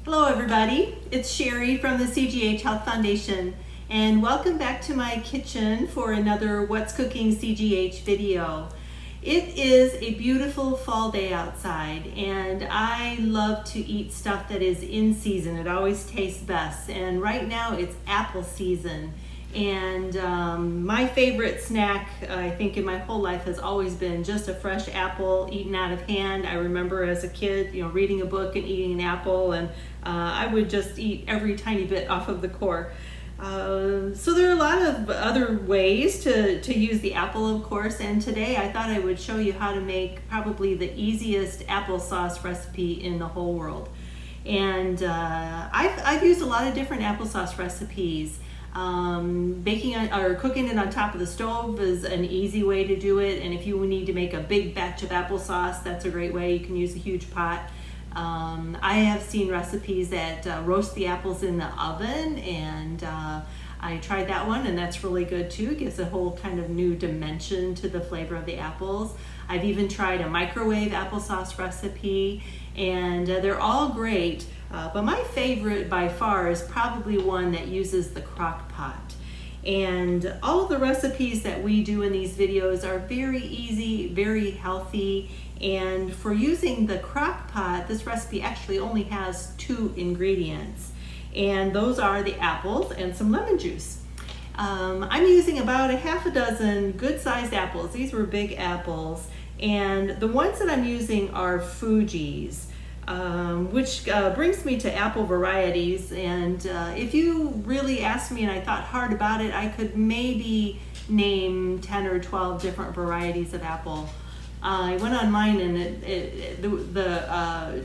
Hello everybody, it's Sherry from the CGH Health Foundation and welcome back to my kitchen for another What's Cooking CGH video. It is a beautiful fall day outside and I love to eat stuff that is in season. It always tastes best, and right now it's apple season. And my favorite snack, I think in my whole life, has always been just a fresh apple eaten out of hand. I remember as a kid, reading a book and eating an apple, and I would just eat every tiny bit off of the core. So there are a lot of other ways to use the apple, of course, and today I thought I would show you how to make probably the easiest applesauce recipe in the whole world. And I've used a lot of different applesauce recipes. Baking or cooking it on top of the stove is an easy way to do it, and if you need to make a big batch of applesauce, that's a great way. You can use a huge pot. I have seen recipes that roast the apples in the oven, and I tried that one, and that's really good too. It gives a whole kind of new dimension to the flavor of the apples. I've even tried a microwave applesauce recipe, and they're all great. But my favorite by far is probably one that uses the crock pot. And all of the recipes that we do in these videos are very easy, very healthy. And for using the crock pot, this recipe actually only has 2 ingredients. And those are the apples and some lemon juice. I'm using about a half a dozen good-sized apples. These were big apples. And the ones that I'm using are Fuji's. Which brings me to apple varieties, and if you really asked me and I thought hard about it, I could maybe name 10 or 12 different varieties of apple. I went on mine and it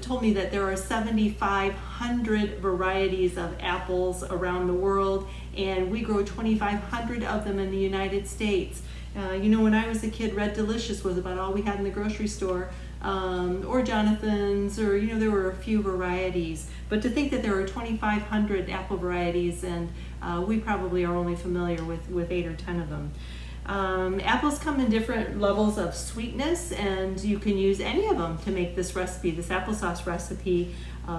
told me that there are 7,500 varieties of apples around the world, and we grow 2,500 of them in the United States. When I was a kid, Red Delicious was about all we had in the grocery store. Or Jonathan's, or there were a few varieties, but to think that there are 2,500 apple varieties, and we probably are only familiar with 8 or 10 of them. Apples come in different levels of sweetness, and you can use any of them to make this recipe, this applesauce recipe.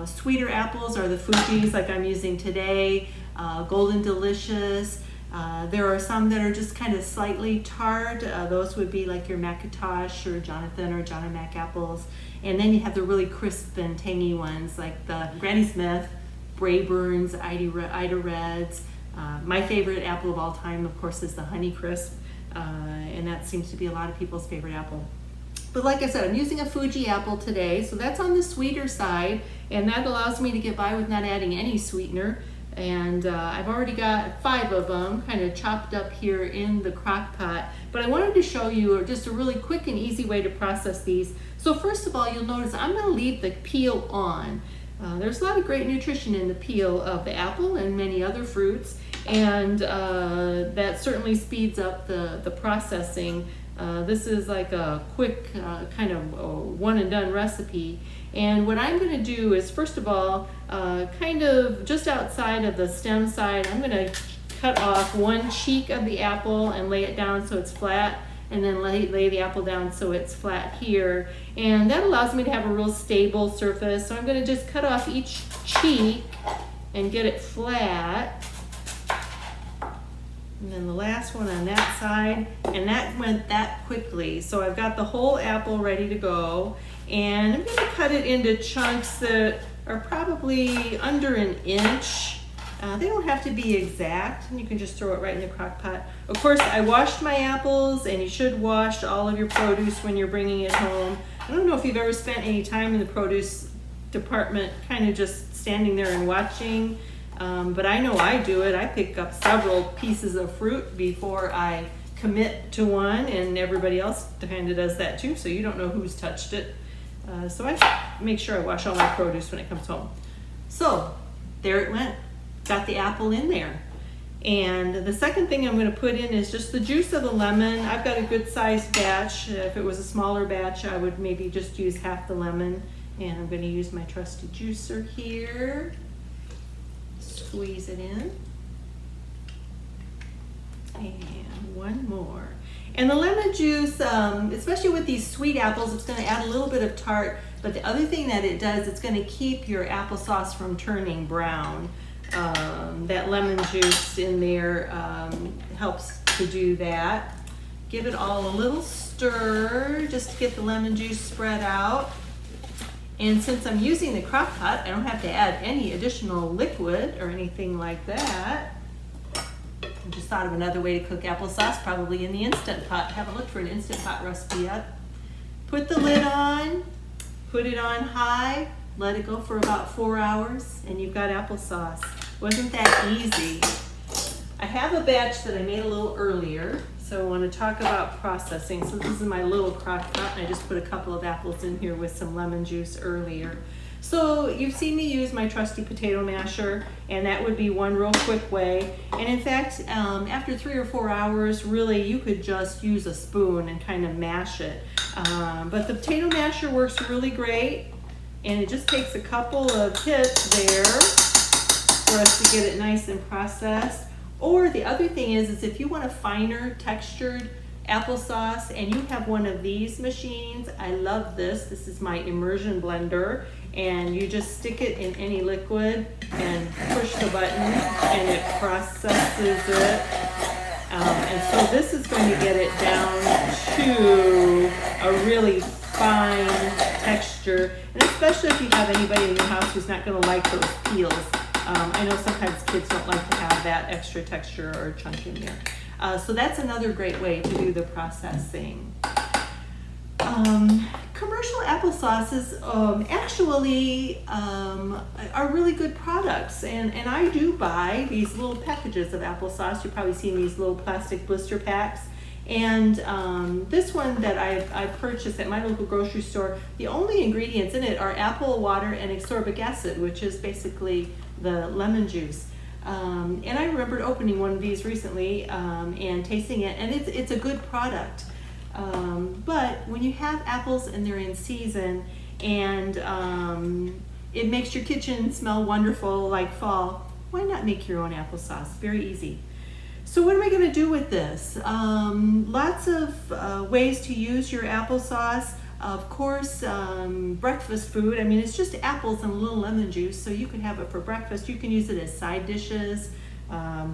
Sweeter apples are the Fuji's, like I'm using today, Golden Delicious. There are some that are just kind of slightly tart. Those would be like your McIntosh or Jonathan or John and Mac apples. And then you have the really crisp and tangy ones like the Granny Smith, Braeburn's, Ida Reds. My favorite apple of all time, of course, is the Honey Crisp. And that seems to be a lot of people's favorite apple. But like I said, I'm using a Fuji apple today, so that's on the sweeter side, and that allows me to get by with not adding any sweetener. And I've already got 5 of them kind of chopped up here in the crock pot, but I wanted to show you just a really quick and easy way to process these. So first of all, you'll notice I'm going to leave the peel on. There's a lot of great nutrition in the peel of the apple and many other fruits, and that certainly speeds up the processing. This is like a quick kind of one and done recipe. And what I'm going to do is, first of all, kind of just outside of the stem side, I'm going to cut off one cheek of the apple and lay it down so it's flat, and then lay the apple down so it's flat here. And that allows me to have a real stable surface. So I'm going to just cut off each cheek and get it flat. And then the last one on that side, and that went that quickly. So I've got the whole apple ready to go, and I'm going to cut it into chunks that are probably under an inch. They don't have to be exact, and you can just throw it right in the crock pot. Of course, I washed my apples, and you should wash all of your produce when you're bringing it home. I don't know if you've ever spent any time in the produce department kind of just standing there and watching. But I know I do it. I pick up several pieces of fruit before I commit to one, and everybody else kind of does that too, so you don't know who's touched it. So I make sure I wash all my produce when it comes home. So there it went. Got the apple in there. And the second thing I'm going to put in is just the juice of the lemon. I've got a good sized batch. If it was a smaller batch, I would maybe just use half the lemon. And I'm going to use my trusty juicer here. Squeeze it in. And one more. And the lemon juice, especially with these sweet apples, it's going to add a little bit of tart. But the other thing that it does, it's going to keep your applesauce from turning brown. That lemon juice in there helps to do that. Give it all a little stir just to get the lemon juice spread out. And since I'm using the crock pot, I don't have to add any additional liquid or anything like that. I just thought of another way to cook applesauce, probably in the Instant Pot. I haven't looked for an Instant Pot recipe yet. Put the lid on, put it on high, let it go for about 4 hours, and you've got applesauce. Wasn't that easy? I have a batch that I made a little earlier, so I want to talk about processing. So this is my little crock pot, and I just put a couple of apples in here with some lemon juice earlier. So you've seen me use my trusty potato masher, and that would be one real quick way. And in fact, after 3 or 4 hours, really you could just use a spoon and kind of mash it. But the potato masher works really great, and it just takes a couple of hits there for us to get it nice and processed. Or the other thing is if you want a finer textured applesauce and you have one of these machines, I love this. This is my immersion blender, and you just stick it in any liquid and push the button and it processes it. And so this is going to get it down to a really fine texture, and especially if you have anybody in your house who's not going to like those peels. I know sometimes kids don't like to have that extra texture or chunk in there. So that's another great way to do the processing. Commercial applesauces actually are really good products, and I do buy these little packages of applesauce. You've probably seen these little plastic blister packs. And this one that I purchased at my local grocery store, the only ingredients in it are apple water and ascorbic acid, which is basically the lemon juice. And I remembered opening one of these recently and tasting it, and it's a good product. But when you have apples and they're in season, and it makes your kitchen smell wonderful like fall, why not make your own applesauce? Very easy. So what am I going to do with this? Lots of ways to use your applesauce. Of course, breakfast food. I mean, it's just apples and a little lemon juice, so you can have it for breakfast. You can use it as side dishes,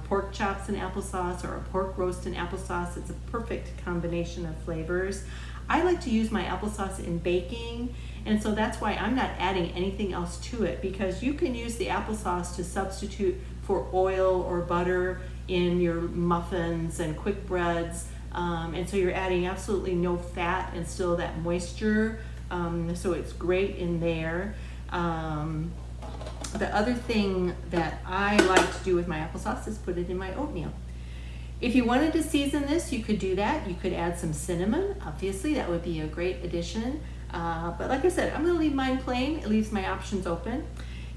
pork chops and applesauce, or a pork roast and applesauce. It's a perfect combination of flavors. I like to use my applesauce in baking, and so that's why I'm not adding anything else to it, because you can use the applesauce to substitute for oil or butter in your muffins and quick breads, and so you're adding absolutely no fat and still that moisture, so it's great in there. The other thing that I like to do with my applesauce is put it in my oatmeal. If you wanted to season this, you could do that. You could add some cinnamon, obviously, that would be a great addition. But like I said, I'm gonna leave mine plain. It leaves my options open.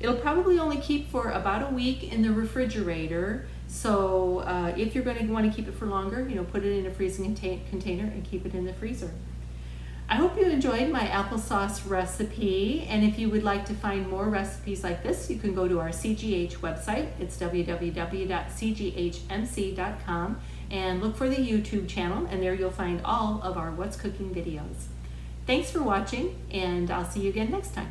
It'll probably only keep for about a week in the refrigerator. So if you're going to want to keep it for longer, put it in a freezing container and keep it in the freezer. I hope you enjoyed my applesauce recipe, and if you would like to find more recipes like this, you can go to our CGH website. It's www.cghmc.com, and look for the YouTube channel, and there you'll find all of our What's Cooking videos. Thanks for watching, and I'll see you again next time.